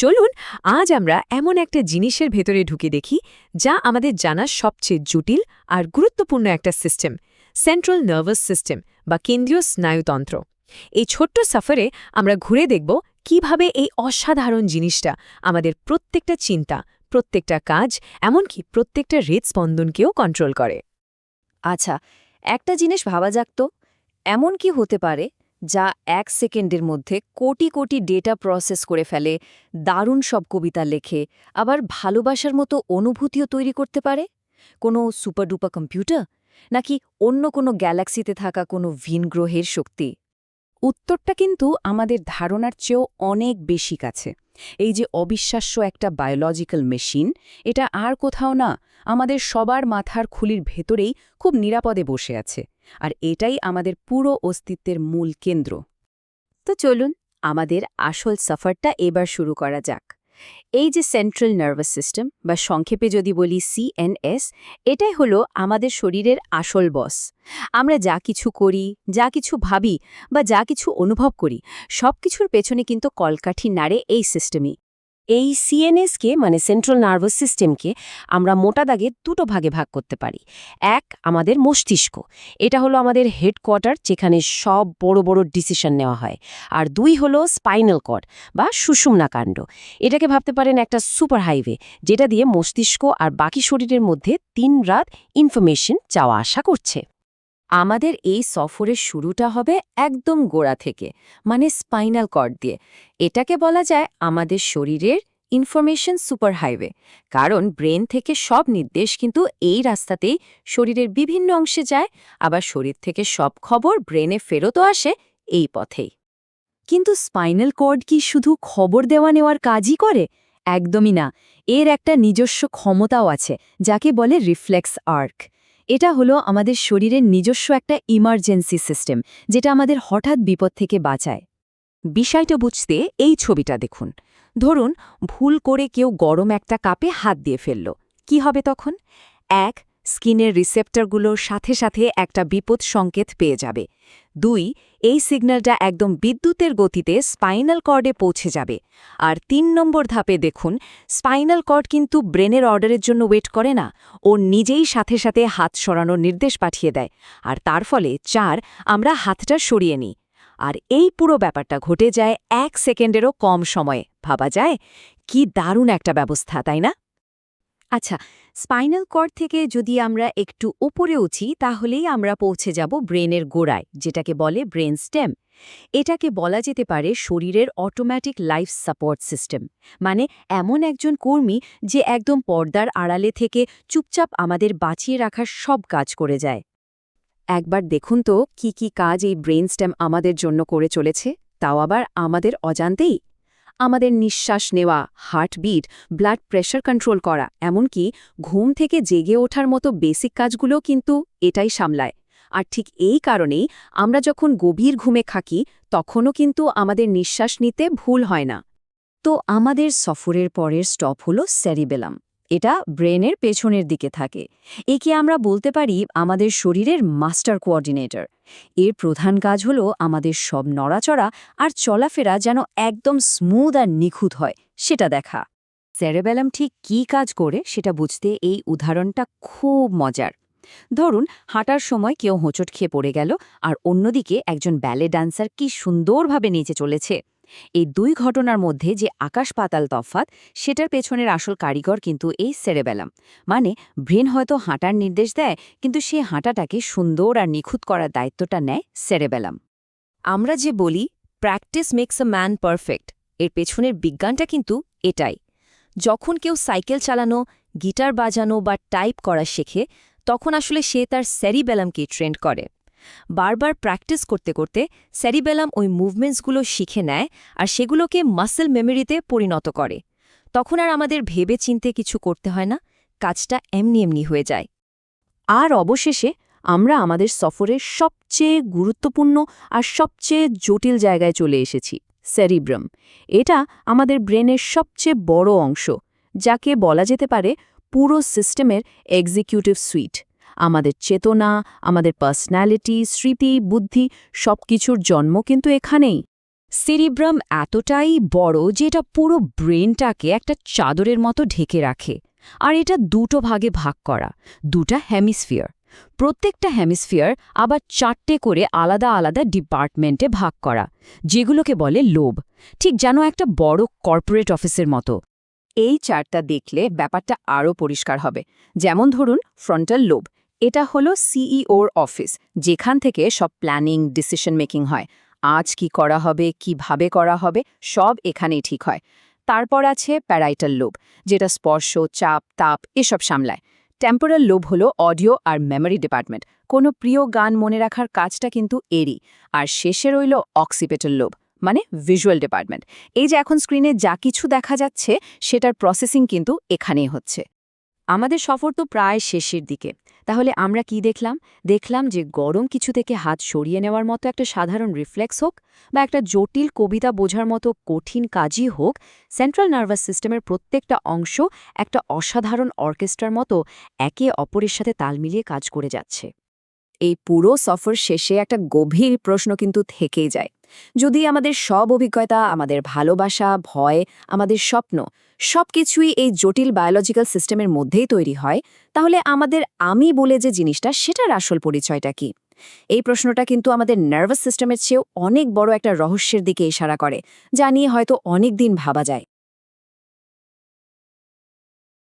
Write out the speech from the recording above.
চলুন আজ আমরা এমন একটা জিনিসের ভেতরে ঢুকে দেখি যা আমাদের জানার সবচেয়ে জটিল আর গুরুত্বপূর্ণ একটা সিস্টেম, সেন্ট্রাল নার্ভাস সিস্টেম বা কেন্দ্রীয় স্নায়ুতন্ত্র। এই ছোট্ট সফরে আমরা ঘুরে দেখব কিভাবে এই অসাধারণ জিনিসটা আমাদের প্রত্যেকটা চিন্তা, প্রত্যেকটা কাজ, এমনকি প্রত্যেকটা হৃদস্পন্দনকেও কন্ট্রোল করে। আচ্ছা, একটা জিনিস ভাবা যাক তো, এমন কি হতে পারে যা 1 সেকেন্ডের মধ্যে কোটি কোটি ডেটা প্রসেস করে ফেলে, দারুণ সব কবিতা লেখে, আবার ভালোবাসার মতো অনুভূতিও তৈরি করতে পারে? কোনো সুপারডুপার কম্পিউটার, নাকি অন্য কোনো গ্যালাক্সিতে থাকা কোনো ভিন গ্রহের শক্তি? উত্তরটা কিন্তু আমাদের ধারণার চেয়েও অনেক বেশি কাছে। এই যে অবিশ্বাস্য একটা বায়োলজিক্যাল মেশিন, এটা আর কোথাও না, আমাদের সবার মাথার খুলির ভেতরেই খুব নিরাপদে বসে আছে। আর এটাই আমাদের পুরো অস্তিত্বের মূল কেন্দ্র। তো চলুন আমাদের আসল সফরটা এবার শুরু করা যাক। এই যে সেন্ট্রাল নার্ভাস সিস্টেম বা সংক্ষেপে যদি বলি সিএনএস, এটাই হলো আমাদের শরীরের আসল বস। আমরা যা কিছু করি, যা কিছু ভাবি বা যা কিছু অনুভব করি, সব কিছুর পেছনে কিন্তু কলকাঠি নাড়ে এই সিস্টেমই। এই সিএনএসকে মানে সেন্ট্রাল নার্ভাস সিস্টেমকে আমরা মোটা দাগে দুটো ভাগে ভাগ করতে পারি। এক, আমাদের মস্তিষ্ক, এটা হলো আমাদের হেডকোয়ার্টার, যেখানে সব বড় বড় ডিসিশন নেওয়া হয়। আর দুই হলো স্পাইনাল কর্ড বা সুষুম্না কাণ্ড। এটাকে ভাবতে পারেন একটা সুপার হাইওয়ে, যেটা দিয়ে মস্তিষ্ক আর বাকি শরীরের মধ্যে দিন-রাত ইনফরমেশন যাওয়া আসা করছে। আমাদের এই সফরের শুরুটা হবে একদম গোড়া থেকে, মানে স্পাইনাল কর্ড দিয়ে। এটাকে বলা যায় আমাদের শরীরের ইনফরমেশন সুপার হাইওয়ে, কারণ ব্রেন থেকে সব নির্দেশ কিন্তু এই রাস্তাতেই শরীরের বিভিন্ন অংশে যায়, আবার শরীর থেকে সব খবর ব্রেনে ফেরতও আসে এই পথেই। কিন্তু স্পাইনাল কর্ড কি শুধু খবর দেওয়া নেওয়ার কাজই করে? একদমই না। এর একটা নিজস্ব ক্ষমতাও আছে, যাকে বলে রিফ্লেক্স আর্ক। এটা হলো আমাদের শরীরের নিজস্ব একটা ইমার্জেন্সি সিস্টেম, যেটা আমাদের হঠাৎ বিপদ থেকে বাঁচায়। বিষয়টা বুঝতে এই ছবিটা দেখুন। ধরুন ভুল করে কেউ গরম একটা কাপে হাত দিয়ে ফেলল। কি হবে তখন? এক, স্কিনের রিসেপ্টরগুলোর সাথে সাথে একটা বিপদ সংকেত পেয়ে যাবে। দুই, এই সিগন্যালটা একদম বিদ্যুতের গতিতে স্পাইনাল কর্ডে পৌঁছে যাবে। আর ৩ নম্বর ধাপে দেখুন, স্পাইনাল কর্ড কিন্তু ব্রেনের অর্ডারের জন্য ওয়েট করে না, ও নিজেই সাথে সাথে হাত সরানোর নির্দেশ পাঠিয়ে দেয়। আর তার ফলে ৪, আমরা হাতটা সরিয়ে নিই। আর এই পুরো ব্যাপারটা ঘটে যায় 1 সেকেন্ডেরও কম সময়ে। ভাবা যায়? কি দারুণ একটা ব্যবস্থা, তাই না? আচ্ছা, স্পাইনাল কর্ড থেকে যদি আমরা একটু উপরে উঠি, তাহলেই আমরা পৌঁছে যাব ব্রেনের গোড়ায়, যেটাকে বলে ব্রেন স্টেম। এটাকে বলা যেতে পারে শরীরের অটোমেটিক লাইফ সাপোর্ট সিস্টেম, মানে এমন একজন কর্মী যে একদম পর্দার আড়ালে থেকে চুপচাপ আমাদের বাঁচিয়ে রাখার সব কাজ করে যায়। একবার দেখুন তো কি কি কাজ এই ব্রেন স্টেম আমাদের জন্য করে চলেছে, তাও আবার আমাদের অজান্তেই। আমাদের নিঃশ্বাস নেওয়া, হার্টবিট, ব্লাড প্রেশার কন্ট্রোল করা, এমনকি ঘুম থেকে জেগে ওঠার মতো বেসিক কাজগুলোও কিন্তু এটাই সামলায়। আর ঠিক এই কারণেই আমরা যখন গভীর ঘুমে থাকি, তখনও কিন্তু আমাদের নিঃশ্বাস নিতে ভুল হয় না। তো আমাদের সফরের পরের স্টপ হলো সেরিবেলাম। এটা ব্রেনের পেছনের দিকে থাকে। একে আমরা বলতে পারি আমাদের শরীরের মাস্টার কোঅর্ডিনেটর। এর প্রধান কাজ হলো আমাদের সব নড়াচড়া আর চলাফেরা যেন একদম স্মুথ আর নিখুঁত হয় সেটা দেখা। সেরেবেলাম ঠিক কী কাজ করে সেটা বুঝতে এই উদাহরণটা খুব মজার। ধরুন হাঁটার সময় কেউ হোঁচট খেয়ে পড়ে গেল, আর অন্যদিকে একজন ব্যালে ডান্সার কি সুন্দরভাবে নিচে চলেছে। এই দুই ঘটনার মধ্যে যে আকাশ পাতাল তফাৎ, সেটার পেছনের আসল কারিগর কিন্তু এই সেরেবেলাম। মানে ব্রেন হয়তো হাঁটার নির্দেশ দেয়, কিন্তু সে হাঁটাটাকে সুন্দর আর নিখুঁত করার দায়িত্বটা নেয় সেরেবেলাম। আমরা যে বলি practice makes a man perfect, এর পেছনের বিজ্ঞানটা কিন্তু এটাই। যখন কেউ সাইকেল চালানো, গিটার বাজানো বা টাইপ করা শেখে, তখন আসলে সে তার সেরিবেলামকে ট্রেন্ড করে। বারবার প্র্যাকটিস করতে করতে সেরিবেলাম ওই মুভমেন্টসগুলো শিখে নেয়, আর সেগুলোকে মাসল মেমোরিতে পরিণত করে। তখন আর আমাদের ভেবে চিনতে কিছু করতে হয় না, কাজটা এমনি এমনি হয়ে যায়। আর অবশেষে আমরা আমাদের সফরের সবচেয়ে গুরুত্বপূর্ণ আর সবচেয়ে জটিল জায়গায় চলে এসেছি, সেরিব্রাম। এটা আমাদের ব্রেনের সবচেয়ে বড় অংশ, যাকে বলা যেতে পারে পুরো সিস্টেমের এক্সিকিউটিভ সুইট। আমাদের চেতনা, আমাদের পার্সোনালিটি, স্মৃতি, বুদ্ধি, সবকিছুর জন্ম কিন্তু এখানেই। সেরিব্রাম এতটাই বড় যে এটা পুরো ব্রেনটাকে একটা চাদরের মতো ঢেকে রাখে আর এটা দুটো ভাগে ভাগ করা, দুটা হেমিস্ফিয়ার। প্রত্যেকটা হেমিস্ফিয়ার আবার 4টে করে আলাদা আলাদা ডিপার্টমেন্টে ভাগ করা, যেগুলোকে বলে লোব, ঠিক যেন একটা বড় কর্পোরেট অফিসের মতো। এই চার্টটা দেখলে ব্যাপারটা আরও পরিষ্কার হবে। যেমন ধরুন ফ্রন্টাল লোব, এটা হলো সিইওর অফিস, যেখান থেকে সব প্ল্যানিং, ডিসিশন মেকিং হয়। আজ কি করা হবে, কিভাবে করা হবে, সব এখানেই ঠিক হয়। তারপর আছে প্যারাইটাল লোব, যেটা স্পর্শ, চাপ, তাপ এসব সামলায়। টেম্পোরাল লোব হলো অডিও আর মেমোরি ডিপার্টমেন্ট, কোনো প্রিয় গান মনে রাখার কাজটা কিন্তু এরই। আর শেষে রইল অক্সিপিটাল লোব, মানে ভিজুয়াল ডিপার্টমেন্ট। এই যে এখন স্ক্রিনে যা কিছু দেখা যাচ্ছে সেটার প্রসেসিং কিন্তু এখানেই হচ্ছে। আমাদের সফর তো প্রায় শেষের দিকে। তাহলে আমরা কি দেখলাম? দেখলাম যে গরম কিছু থেকে হাত সরিয়ে নেওয়ার মতো একটা সাধারণ রিফ্লেক্স হোক বা একটা জটিল কবিতা বোঝার মতো কঠিন কাজই হোক, সেন্ট্রাল নার্ভাস সিস্টেমের প্রত্যেকটা অংশ একটা অসাধারণ অর্কেস্ট্রার মতো একে অপরের সাথে তাল মিলিয়ে কাজ করে যাচ্ছে। এই পুরো সফর শেষে একটা গভীর প্রশ্ন কিন্তু থেকেই যায়। যদি আমাদের সব অভিজ্ঞতা, আমাদের ভালোবাসা, ভয়, আমাদের স্বপ্ন সবকিছুই এই জটিল বায়োলজিক্যাল সিস্টেমের মধ্যেই তৈরি হয়, তাহলে আমাদের আমি বলে যে জিনিসটা, সেটার আসল পরিচয়টা কি? এই প্রশ্নটা কিন্তু আমাদের নার্ভাস সিস্টেমের চেয়েও অনেক বড় একটা রহস্যের দিকে ইশারা করে, যা নিয়ে হয়তো অনেক দিন ভাবা যায়।